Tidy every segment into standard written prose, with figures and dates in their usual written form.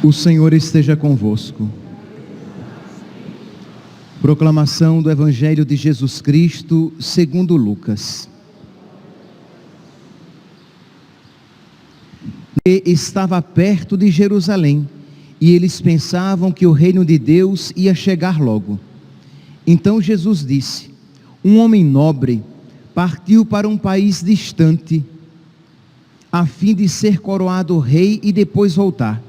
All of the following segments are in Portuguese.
O Senhor esteja convosco. Proclamação do Evangelho de Jesus Cristo segundo Lucas. Estava perto de Jerusalém, e eles pensavam que o reino de Deus ia chegar logo. Então Jesus disse: um homem nobre partiu para um país distante, a fim de ser coroado rei e depois voltar.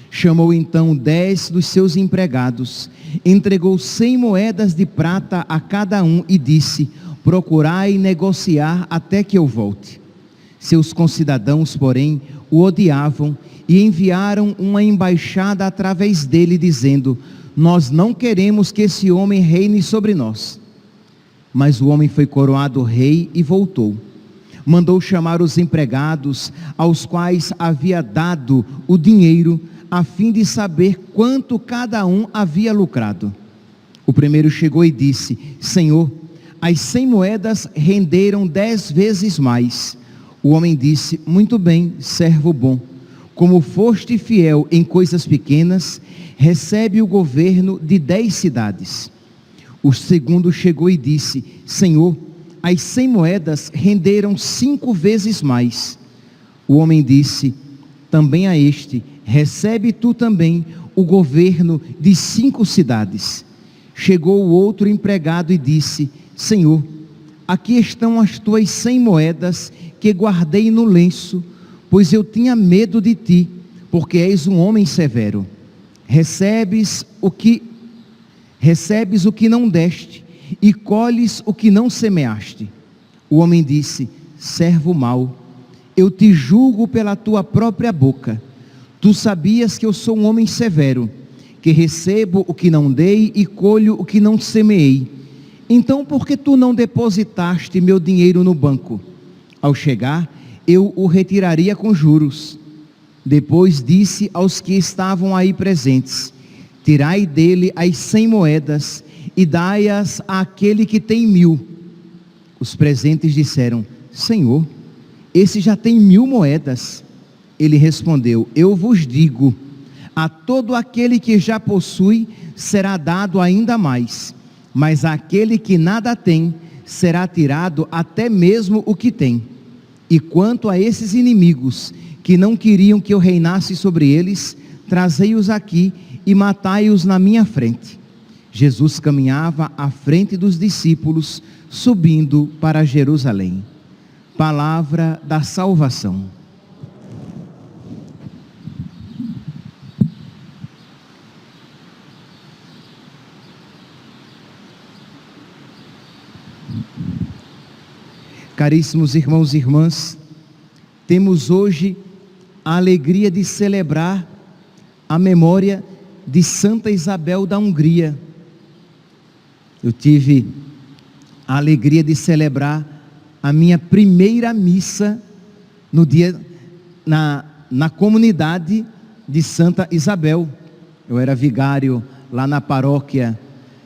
Chamou então 10 dos seus empregados, entregou 100 moedas de prata a cada um e disse: procurai negociar até que eu volte. Seus concidadãos, porém, o odiavam e enviaram uma embaixada através dele, dizendo: nós não queremos que esse homem reine sobre nós. Mas o homem foi coroado rei e voltou. Mandou chamar os empregados, aos quais havia dado o dinheiro, a fim de saber quanto cada um havia lucrado. O primeiro chegou e disse: Senhor, as 100 moedas renderam 10 vezes mais. O homem disse: muito bem, servo bom. Como foste fiel em coisas pequenas, recebe o governo de 10 cidades. O segundo chegou e disse: Senhor, as 100 moedas renderam 5 vezes mais. O homem disse também a este: recebe tu também o governo de 5 cidades. Chegou o outro empregado e disse: Senhor, aqui estão as tuas 100 moedas que guardei no lenço, pois eu tinha medo de ti, porque és um homem severo. Recebes o que não deste, e colhes o que não semeaste. O homem disse: servo mau, eu te julgo pela tua própria boca. Tu sabias que eu sou um homem severo, que recebo o que não dei e colho o que não semeei. Então por que tu não depositaste meu dinheiro no banco? Ao chegar, eu o retiraria com juros. Depois disse aos que estavam aí presentes: tirai dele as 100 moedas e dai-as àquele que tem 1000. Os presentes disseram: Senhor, esse já tem 1000 moedas. Ele respondeu: eu vos digo, a todo aquele que já possui será dado ainda mais, mas àquele que nada tem será tirado até mesmo o que tem. E quanto a esses inimigos que não queriam que eu reinasse sobre eles, trazei-os aqui e matai-os na minha frente. Jesus caminhava à frente dos discípulos, subindo para Jerusalém. Palavra da salvação. Caríssimos irmãos e irmãs, temos hoje a alegria de celebrar a memória de Santa Isabel da Hungria. Eu tive a alegria de celebrar a minha primeira missa no dia, na comunidade de Santa Isabel. Eu era vigário lá na paróquia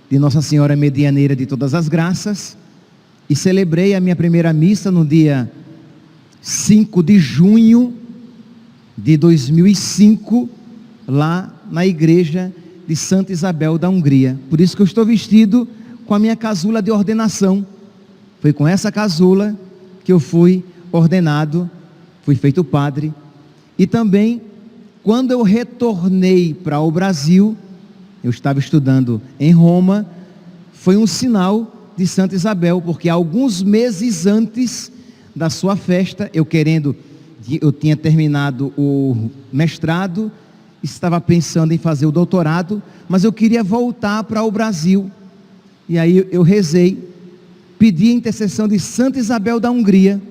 de Nossa Senhora Medianeira de Todas as Graças, e celebrei a minha primeira missa no dia 5 de junho de 2005, lá na igreja de Santa Isabel da Hungria. Por isso que eu estou vestido com a minha casula de ordenação. Foi com essa casula que eu fui ordenado, fui feito padre. E também, quando eu retornei para o Brasil, eu estava estudando em Roma, foi um sinal de Santa Isabel, porque alguns meses antes da sua festa, eu tinha terminado o mestrado, estava pensando em fazer o doutorado, mas eu queria voltar para o Brasil. E aí eu rezei, pedi a intercessão de Santa Isabel da Hungria,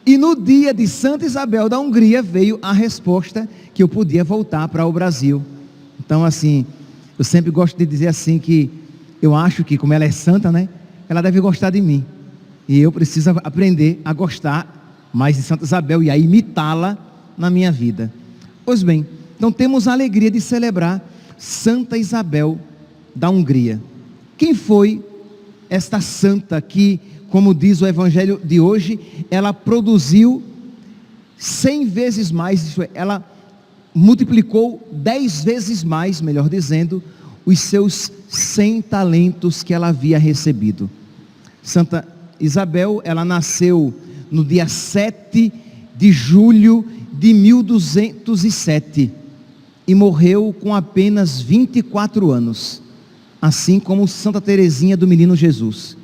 e no dia de Santa Isabel da Hungria veio a resposta que eu podia voltar para o Brasil. Então, assim, eu sempre gosto de dizer assim que eu acho que, como ela é santa, né, ela deve gostar de mim, e eu preciso aprender a gostar mais de Santa Isabel e a imitá-la na minha vida. Pois bem, então temos a alegria de celebrar Santa Isabel da Hungria. Quem foi esta santa que, como diz o evangelho de hoje, ela produziu 100 vezes mais, isso é, ela multiplicou 10 vezes mais, melhor dizendo, os seus 100 talentos que ela havia recebido. Santa Isabel, ela nasceu no dia 7 de julho de 1207 e morreu com apenas 24 anos, assim como Santa Teresinha do Menino Jesus.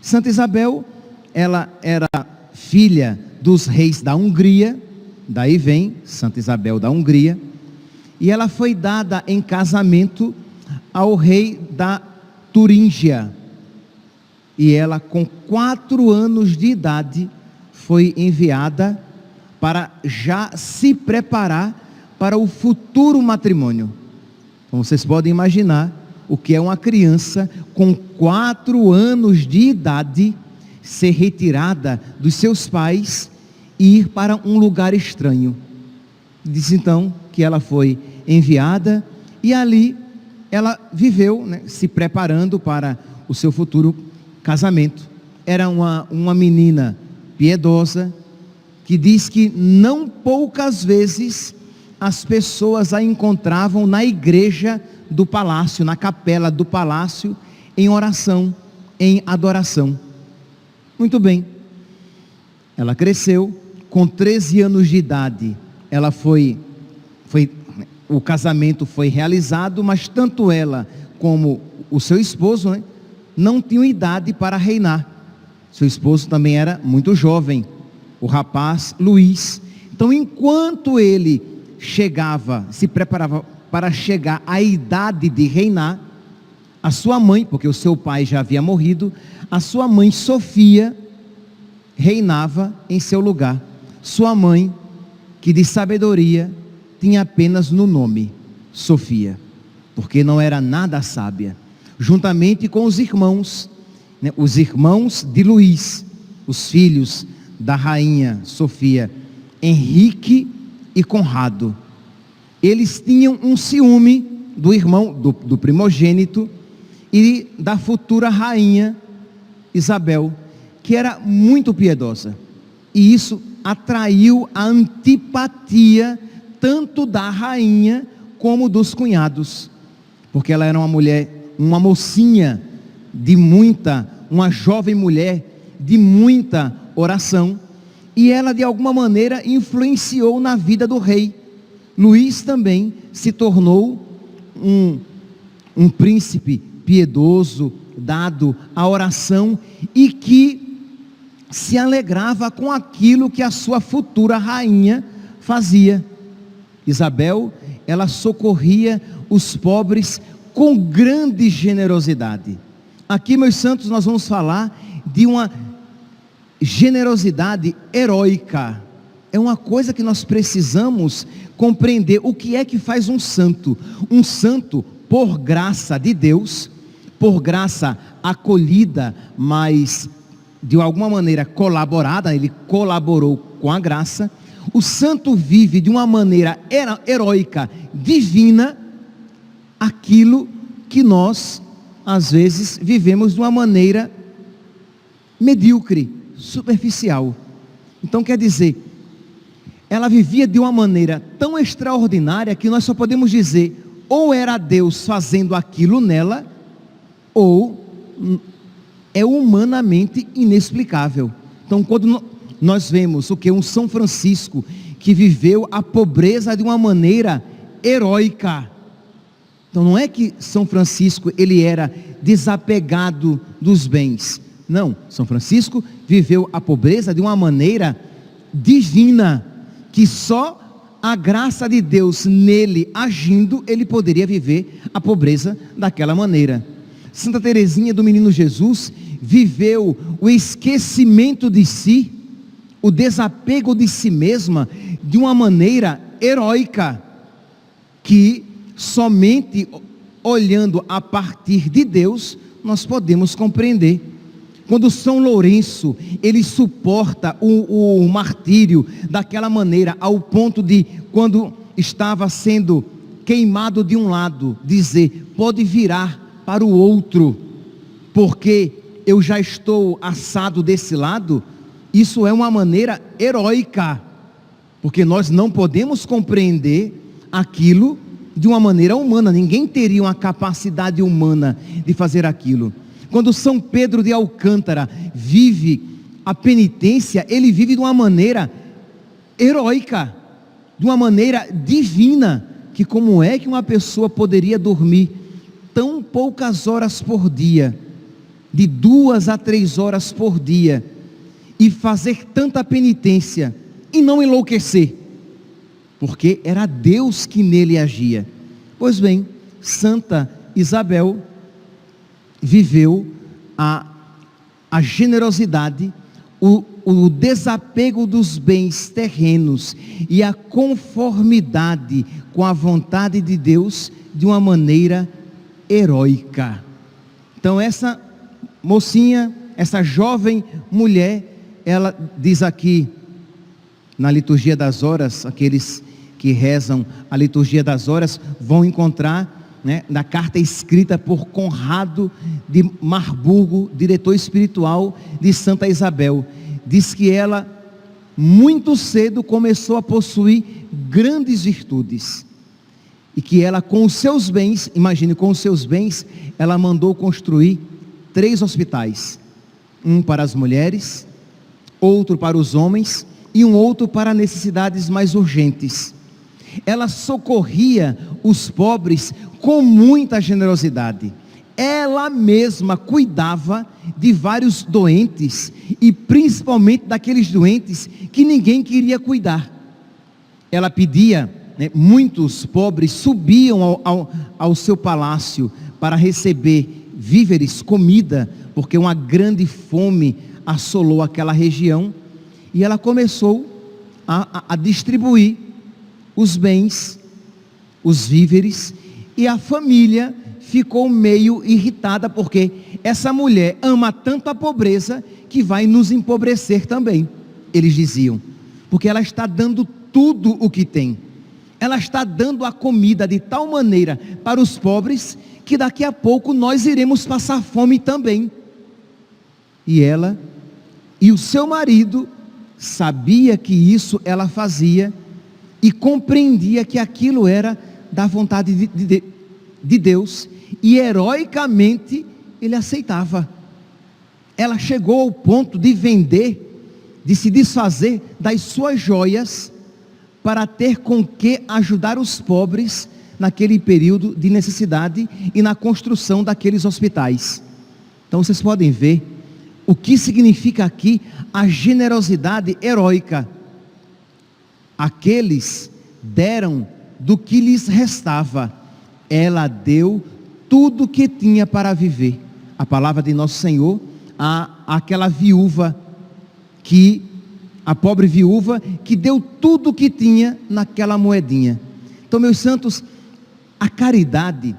Santa Isabel, ela era filha dos reis da Hungria, daí vem Santa Isabel da Hungria, e ela foi dada em casamento ao rei da Turíngia, e ela com 4 anos de idade foi enviada para já se preparar para o futuro matrimônio. Então vocês podem imaginar o que é uma criança com 4 anos de idade ser retirada dos seus pais e ir para um lugar estranho. Diz então que ela foi enviada e ali ela viveu, né, se preparando para o seu futuro casamento. Era uma menina piedosa, que diz que não poucas vezes as pessoas a encontravam na igreja do palácio, na capela do palácio, em oração, em adoração. Muito bem, ela cresceu, com 13 anos de idade, ela o casamento foi realizado, mas tanto ela como o seu esposo, né, não tinham idade para reinar. Seu esposo também era muito jovem, o rapaz Luís. Então, enquanto ele se preparava para chegar à idade de reinar, a sua mãe, porque o seu pai já havia morrido, a sua mãe Sofia reinava em seu lugar. Sua mãe, que de sabedoria tinha apenas no nome Sofia, porque não era nada sábia, juntamente com os irmãos, né, os irmãos de Luís, os filhos da rainha Sofia, Henrique e Conrado. Eles tinham um ciúme do irmão, do primogênito e da futura rainha Isabel, que era muito piedosa, e isso atraiu a antipatia tanto da rainha como dos cunhados, porque ela era uma mulher, uma mocinha uma jovem mulher de muita oração, e ela de alguma maneira influenciou na vida do rei. Luís também se tornou um príncipe piedoso, dado à oração, e que se alegrava com aquilo que a sua futura rainha fazia. Isabel, ela socorria os pobres com grande generosidade. Aqui, meus santos, nós vamos falar de uma generosidade heróica. É uma coisa que nós precisamos compreender. O que é que faz um santo? Um santo, por graça de Deus, por graça acolhida, mas de alguma maneira colaborada, ele colaborou com a graça. O santo vive de uma maneira heróica, divina, aquilo que nós às vezes vivemos de uma maneira medíocre, superficial. Então quer dizer, ela vivia de uma maneira tão extraordinária que nós só podemos dizer, ou era Deus fazendo aquilo nela, ou é humanamente inexplicável. Então quando nós vemos o que um São Francisco, que viveu a pobreza de uma maneira heróica. Então não é que São Francisco ele era desapegado dos bens. Não, São Francisco viveu a pobreza de uma maneira divina, que só a graça de Deus nele agindo, ele poderia viver a pobreza daquela maneira. Santa Teresinha do Menino Jesus viveu o esquecimento de si, o desapego de si mesma, de uma maneira heróica, que somente olhando a partir de Deus, nós podemos compreender. Quando São Lourenço, ele suporta o martírio daquela maneira, ao ponto de, quando estava sendo queimado de um lado, dizer, pode virar para o outro, porque eu já estou assado desse lado, isso é uma maneira heróica, porque nós não podemos compreender aquilo de uma maneira humana, ninguém teria uma capacidade humana de fazer aquilo. Quando São Pedro de Alcântara vive a penitência, ele vive de uma maneira heróica, de uma maneira divina, que como é que uma pessoa poderia dormir tão poucas horas por dia, de 2 a 3 horas por dia, e fazer tanta penitência, e não enlouquecer, porque era Deus que nele agia. Pois bem, Santa Isabel viveu a generosidade, o desapego dos bens terrenos e a conformidade com a vontade de Deus de uma maneira heróica. Então essa mocinha, essa jovem mulher, ela diz aqui na liturgia das horas, aqueles que rezam a liturgia das horas vão encontrar, na carta escrita por Conrado de Marburgo, diretor espiritual de Santa Isabel, diz que ela muito cedo começou a possuir grandes virtudes, e que ela com os seus bens, imagine, com os seus bens, ela mandou construir 3 hospitais, um para as mulheres, outro para os homens, e um outro para necessidades mais urgentes. Ela socorria os pobres com muita generosidade. Ela mesma cuidava de vários doentes, e principalmente daqueles doentes que ninguém queria cuidar. Ela pedia, muitos pobres subiam ao seu palácio para receber víveres, comida, porque uma grande fome assolou aquela região, e ela começou a distribuir os bens, os víveres, e a família ficou meio irritada, porque essa mulher ama tanto a pobreza que vai nos empobrecer também, eles diziam, porque ela está dando tudo o que tem, ela está dando a comida de tal maneira para os pobres, que daqui a pouco nós iremos passar fome também. E ela e o seu marido sabia que isso ela fazia, e compreendia que aquilo era da vontade de Deus, e heroicamente ele aceitava. Ela chegou ao ponto de vender, de se desfazer das suas joias, para ter com que ajudar os pobres naquele período de necessidade e na construção daqueles hospitais. Então vocês podem ver o que significa aqui a generosidade heróica. Aqueles deram do que lhes restava, ela deu tudo que tinha para viver. A palavra de nosso Senhor, aquela viúva, a pobre viúva, que deu tudo que tinha naquela moedinha. Então, meus santos, a caridade,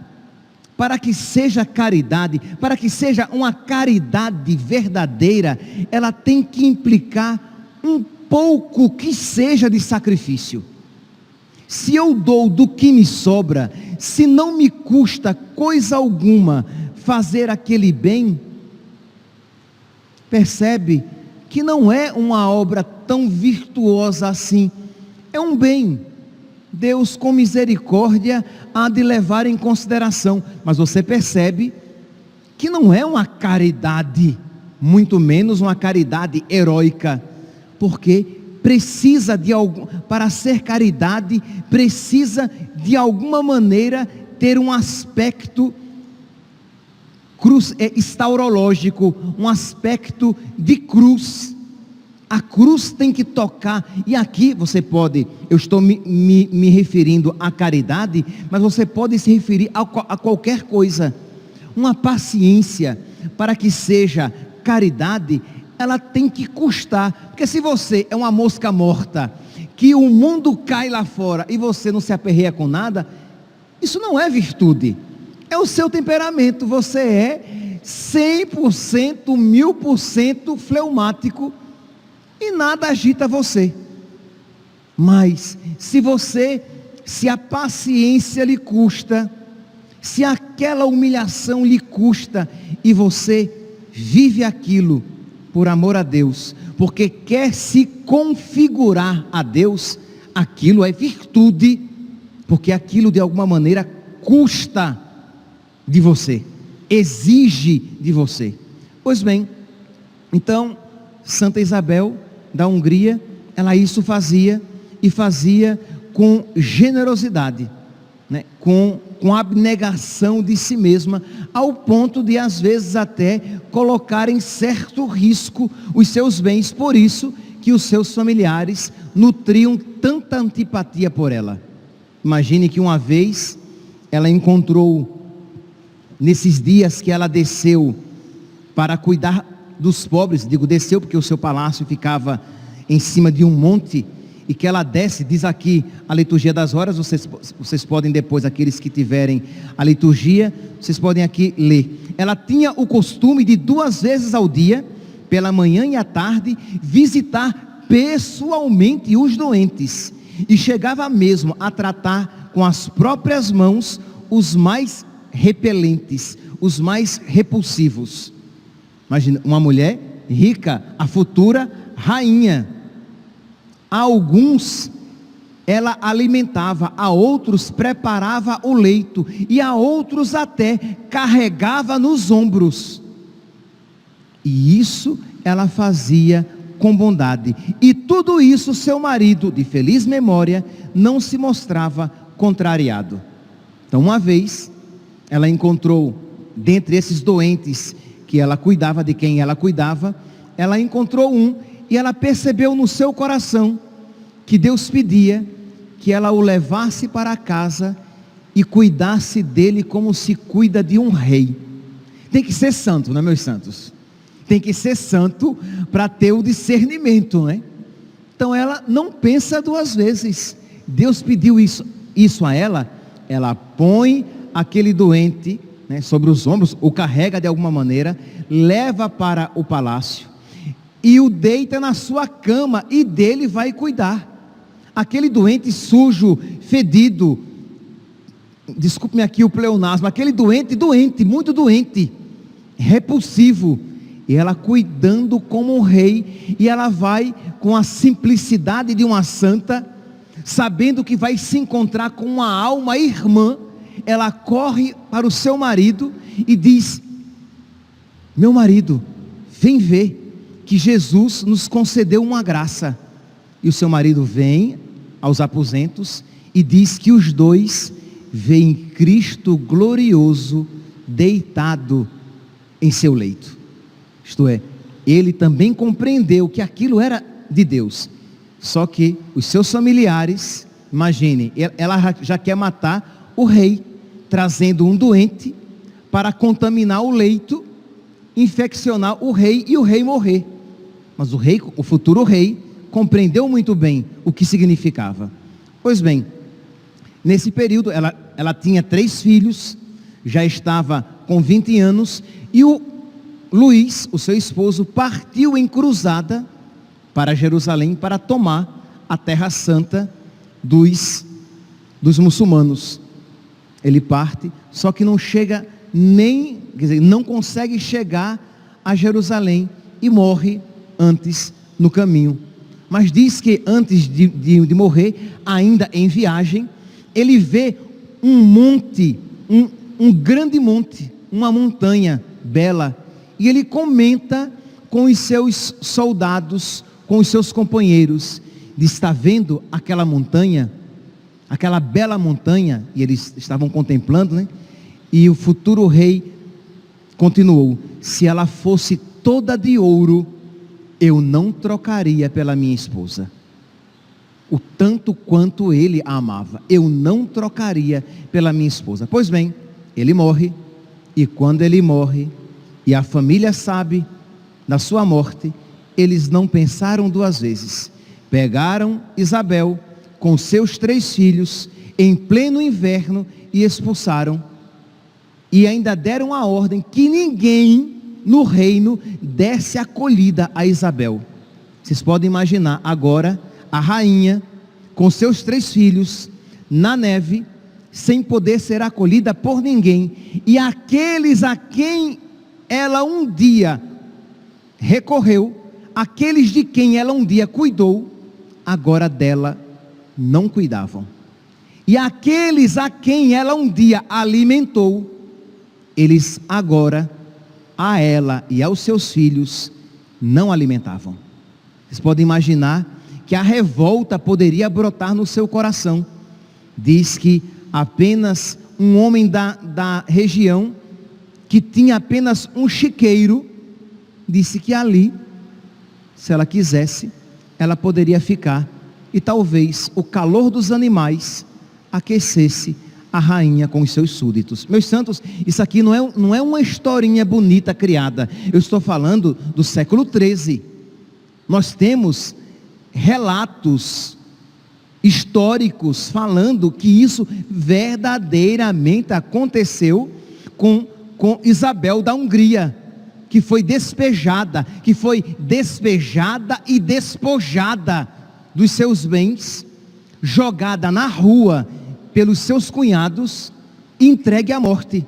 para que seja caridade, para que seja uma caridade verdadeira, ela tem que implicar um pouco que seja de sacrifício. Se eu dou do que me sobra, se não me custa coisa alguma fazer aquele bem, percebe que não é uma obra tão virtuosa assim, é um bem. Deus com misericórdia há de levar em consideração, mas você percebe que não é uma caridade, muito menos uma caridade heróica, porque precisa de algum, para ser caridade, precisa de alguma maneira ter um aspecto estaurológico, um aspecto de cruz. A cruz tem que tocar, e aqui você pode, eu estou me referindo à caridade, mas você pode se referir a qualquer coisa. Uma paciência, para que seja caridade, ela tem que custar, porque se você é uma mosca morta, que o mundo cai lá fora, e você não se aperreia com nada, isso não é virtude, é o seu temperamento, você é 100%, 1000% fleumático, e nada agita você. Mas se a paciência lhe custa, Se aquela humilhação lhe custa e você vive aquilo por amor a Deus, porque quer se configurar a Deus, aquilo é virtude, porque aquilo de alguma maneira custa de você, exige de você. Pois bem, então Santa Isabel da Hungria, ela isso fazia, e fazia com generosidade, né? com abnegação de si mesma, ao ponto de às vezes até colocar em certo risco os seus bens. Por isso que os seus familiares nutriam tanta antipatia por ela. Imagine que uma vez ela encontrou, nesses dias que ela desceu para cuidar dos pobres, digo desceu porque o seu palácio ficava em cima de um monte, e que ela desce, diz aqui a liturgia das horas, vocês podem depois, aqueles que tiverem a liturgia, vocês podem aqui ler. Ela tinha o costume de 2 vezes ao dia, pela manhã e à tarde, visitar pessoalmente os doentes, e chegava mesmo a tratar com as próprias mãos os mais repelentes, os mais repulsivos. Imagina, uma mulher rica, a futura rainha. A alguns ela alimentava, a outros preparava o leito, e a outros até carregava nos ombros. E isso ela fazia com bondade. E tudo isso seu marido, de feliz memória, não se mostrava contrariado. Então uma vez ela encontrou, dentre esses doentes que ela cuidava, de quem ela cuidava, ela encontrou um, e ela percebeu no seu coração que Deus pedia que ela o levasse para casa e cuidasse dele como se cuida de um rei. Tem que ser santo, não é, meus santos? Tem que ser santo para ter o discernimento, né? Então ela não pensa 2 vezes. Deus pediu isso a ela. Ela põe aquele doente, né, sobre os ombros, o carrega de alguma maneira, leva para o palácio e o deita na sua cama, e dele vai cuidar. Aquele doente sujo, fedido, desculpe-me aqui o pleonasmo, aquele doente, muito doente, repulsivo, e ela cuidando como um rei, e ela vai com a simplicidade de uma santa, sabendo que vai se encontrar com uma alma irmã. Ela corre para o seu marido e diz: meu marido, vem ver que Jesus nos concedeu uma graça. E o seu marido vem aos aposentos e diz que os dois veem Cristo glorioso deitado em seu leito. Isto é, ele também compreendeu que aquilo era de Deus. Só que os seus familiares, imagine, ela já quer matar o rei, trazendo um doente para contaminar o leito, infeccionar o rei e o rei morrer. Mas o rei, o futuro rei, compreendeu muito bem o que significava. Pois bem, nesse período ela tinha 3 filhos, já estava com 20 anos, e o Luís, o seu esposo, partiu em cruzada para Jerusalém para tomar a terra santa dos muçulmanos. Ele parte, só que não chega nem, quer dizer, não consegue chegar a Jerusalém e morre antes no caminho. Mas diz que antes de morrer, ainda em viagem, ele vê um monte, um grande monte, uma montanha bela, e ele comenta com os seus soldados, com os seus companheiros, diz: está vendo aquela montanha, aquela bela montanha? E eles estavam contemplando, né? E o futuro rei continuou: se ela fosse toda de ouro, eu não trocaria pela minha esposa. O tanto quanto ele a amava, eu não trocaria pela minha esposa. Pois bem, ele morre, e quando ele morre, e a família sabe da sua morte, eles não pensaram 2 vezes. Pegaram Isabel com seus 3 filhos em pleno inverno e expulsaram, e ainda deram a ordem que ninguém no reino desse acolhida a Isabel. Vocês podem imaginar agora a rainha com seus 3 filhos na neve, sem poder ser acolhida por ninguém. E aqueles a quem ela um dia recorreu, aqueles de quem ela um dia cuidou, agora dela não cuidavam. E aqueles a quem ela um dia alimentou, eles agora, a ela e aos seus filhos, não alimentavam. Vocês podem imaginar que a revolta poderia brotar no seu coração. Diz que apenas um homem da região, que tinha apenas um chiqueiro, disse que ali, se ela quisesse, ela poderia ficar, e talvez o calor dos animais aquecesse a rainha com os seus súditos. Meus santos, isso aqui não é uma historinha bonita criada. Eu estou falando do século 13. Nós temos relatos históricos falando que isso verdadeiramente aconteceu com Isabel da Hungria, que foi despejada e despojada dos seus bens, jogada na rua pelos seus cunhados, entregue à morte.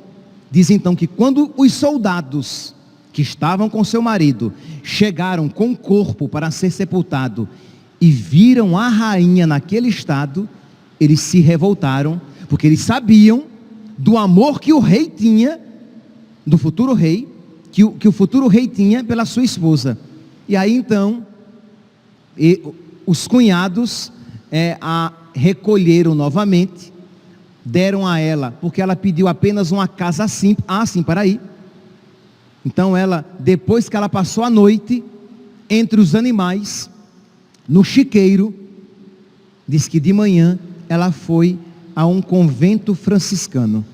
Diz então que quando os soldados que estavam com seu marido chegaram com o corpo para ser sepultado e viram a rainha naquele estado, eles se revoltaram, porque eles sabiam do amor que o rei tinha, do futuro rei, que o futuro rei tinha pela sua esposa. E aí então os cunhados a recolheram novamente, deram a ela, porque ela pediu apenas uma casa simples. Peraí. Então ela, depois que ela passou a noite entre os animais, no chiqueiro, diz que de manhã ela foi a um convento franciscano.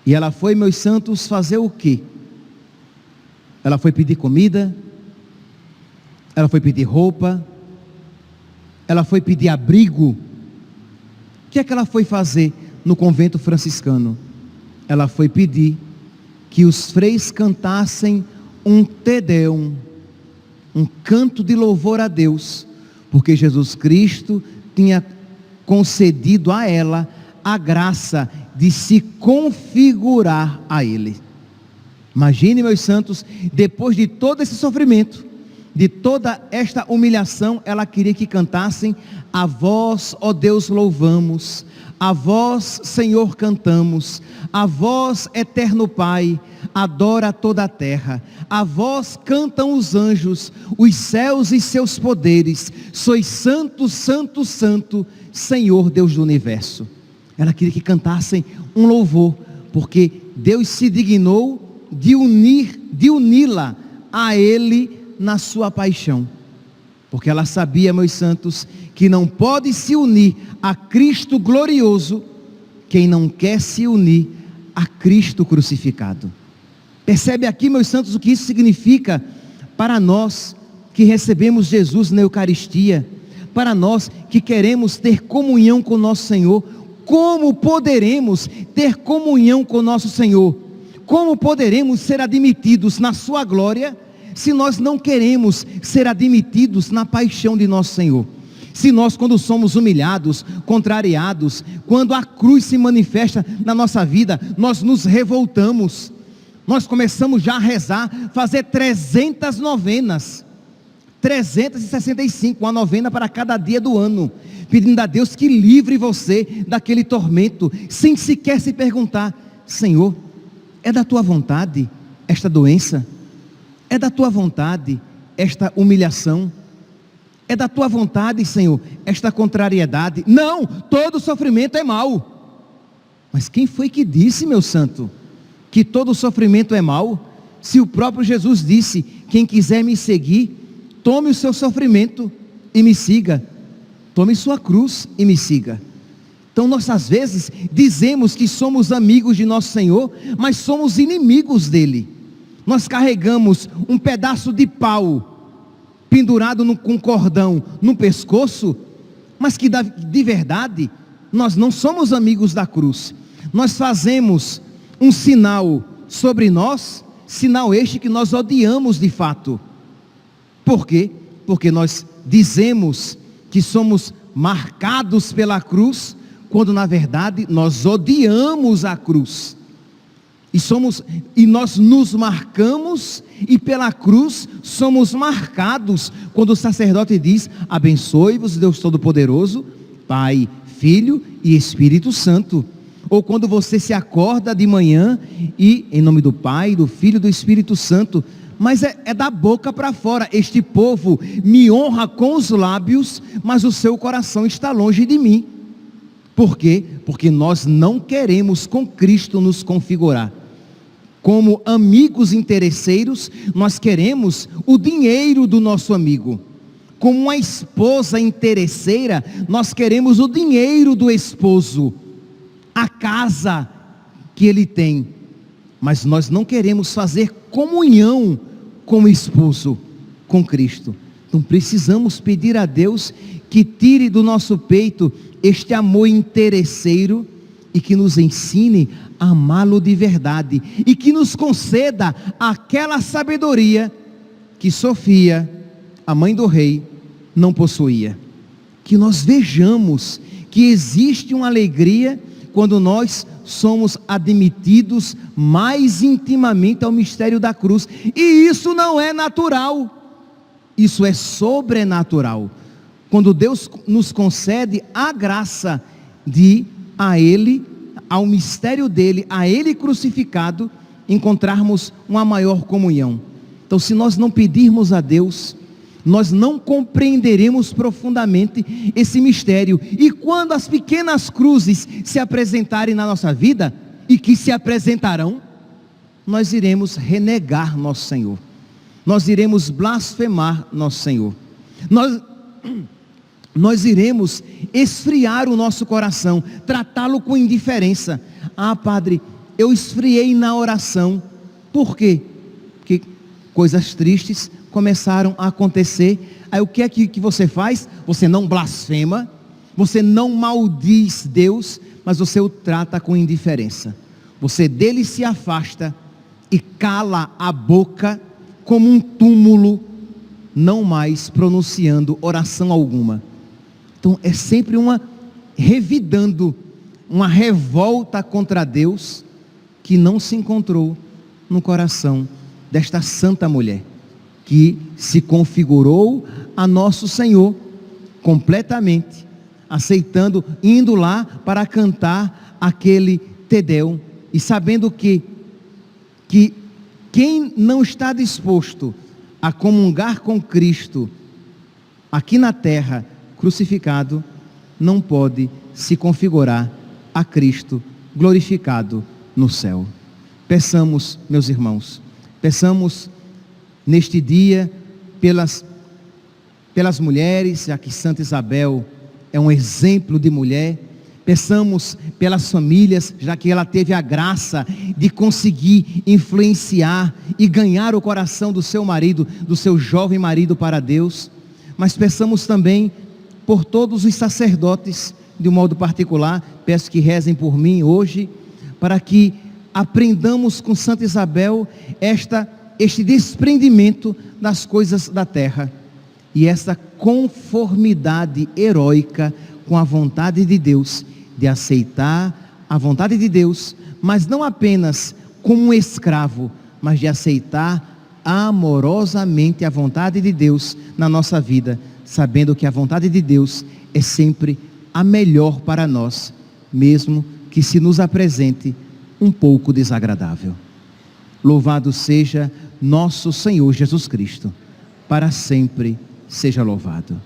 E ela foi, meus santos, fazer o quê? Ela foi pedir comida, ela foi pedir roupa, ela foi pedir abrigo. O que é que ela foi fazer no convento franciscano? Ela foi pedir que os freis cantassem um Te Deum, um canto de louvor a Deus, porque Jesus Cristo tinha concedido a ela a graça de se configurar a Ele. Imagine, meus santos, depois de todo esse sofrimento, de toda esta humilhação, ela queria que cantassem: a vós, ó Deus, louvamos, a vós, Senhor, cantamos, a vós, eterno Pai, adora toda a terra, a vós cantam os anjos, os céus e seus poderes, sois santo, santo, santo, Senhor Deus do universo. Ela queria que cantassem um louvor, porque Deus se dignou de uni-la a Ele na sua paixão, porque ela sabia, meus santos, que não pode se unir a Cristo glorioso quem não quer se unir a Cristo crucificado. Percebe aqui, meus santos, o que isso significa para nós que recebemos Jesus na Eucaristia, para nós que queremos ter comunhão com nosso Senhor. Como poderemos ter comunhão com nosso Senhor? Como poderemos ser admitidos na sua glória, se nós não queremos ser admitidos na paixão de nosso Senhor? Se nós, quando somos humilhados, contrariados, quando a cruz se manifesta na nossa vida, nós nos revoltamos, nós começamos já a rezar, fazer 300 novenas, 365, uma novena para cada dia do ano, pedindo a Deus que livre você daquele tormento, sem sequer se perguntar: Senhor, é da tua vontade esta doença? É da tua vontade esta humilhação? É da tua vontade, Senhor, esta contrariedade? Não, todo sofrimento é mau. Mas quem foi que disse, meu santo, que todo sofrimento é mau? Se o próprio Jesus disse: quem quiser me seguir, tome o seu sofrimento e me siga. Tome sua cruz e me siga. Então nós às vezes dizemos que somos amigos de nosso Senhor, mas somos inimigos dele. Nós carregamos um pedaço de pau pendurado com cordão no pescoço, mas que de verdade nós não somos amigos da cruz. Nós fazemos um sinal sobre nós, sinal este que nós odiamos de fato. Por quê? Porque nós dizemos que somos marcados pela cruz, quando na verdade nós odiamos a cruz. E nós nos marcamos, e pela cruz somos marcados, quando o sacerdote diz: abençoe-vos Deus Todo-Poderoso, Pai, Filho e Espírito Santo. Ou quando você se acorda de manhã e, em nome do Pai, do Filho e do Espírito Santo. Mas é da boca para fora: este povo me honra com os lábios, mas o seu coração está longe de mim. Por quê? Porque nós não queremos com Cristo nos configurar. Como amigos interesseiros, nós queremos o dinheiro do nosso amigo. Como uma esposa interesseira, nós queremos o dinheiro do esposo, a casa que ele tem. Mas nós não queremos fazer comunhão com o esposo, com Cristo. Então precisamos pedir a Deus que tire do nosso peito este amor interesseiro e que nos ensine a amá-lo de verdade, e que nos conceda aquela sabedoria que Sofia, a mãe do rei, não possuía. Que nós vejamos que existe uma alegria quando nós somos admitidos mais intimamente ao mistério da cruz. E isso não é natural, isso é sobrenatural. Quando Deus nos concede a graça de a Ele, ao mistério dele, a Ele crucificado, encontrarmos uma maior comunhão. Então, se nós não pedirmos a Deus, nós não compreenderemos profundamente esse mistério. E quando as pequenas cruzes se apresentarem na nossa vida, e que se apresentarão, nós iremos renegar nosso Senhor, nós iremos blasfemar nosso Senhor, nós iremos esfriar o nosso coração, tratá-lo com indiferença. Ah, padre, eu esfriei na oração. Por quê? Porque coisas tristes começaram a acontecer. Aí o que é que você faz? Você não blasfema, você não maldiz Deus, mas você o trata com indiferença. Você dele se afasta e cala a boca como um túmulo, não mais pronunciando oração alguma. Então é sempre revidando, uma revolta contra Deus, que não se encontrou no coração desta santa mulher, que se configurou a nosso Senhor completamente, aceitando, indo lá para cantar aquele Te Deum, e sabendo que quem não está disposto a comungar com Cristo aqui na terra, crucificado, não pode se configurar a Cristo glorificado no céu. Peçamos, meus irmãos, peçamos neste dia pelas mulheres, já que Santa Isabel é um exemplo de mulher. Peçamos pelas famílias, já que ela teve a graça de conseguir influenciar e ganhar o coração do seu marido, do seu jovem marido, para Deus. Mas peçamos também por todos os sacerdotes, de um modo particular. Peço que rezem por mim hoje, para que aprendamos com Santa Isabel este desprendimento das coisas da terra, e essa conformidade heróica com a vontade de Deus, de aceitar a vontade de Deus, mas não apenas como um escravo, mas de aceitar amorosamente a vontade de Deus na nossa vida, sabendo que a vontade de Deus é sempre a melhor para nós, mesmo que se nos apresente um pouco desagradável. Louvado seja nosso Senhor Jesus Cristo, para sempre seja louvado.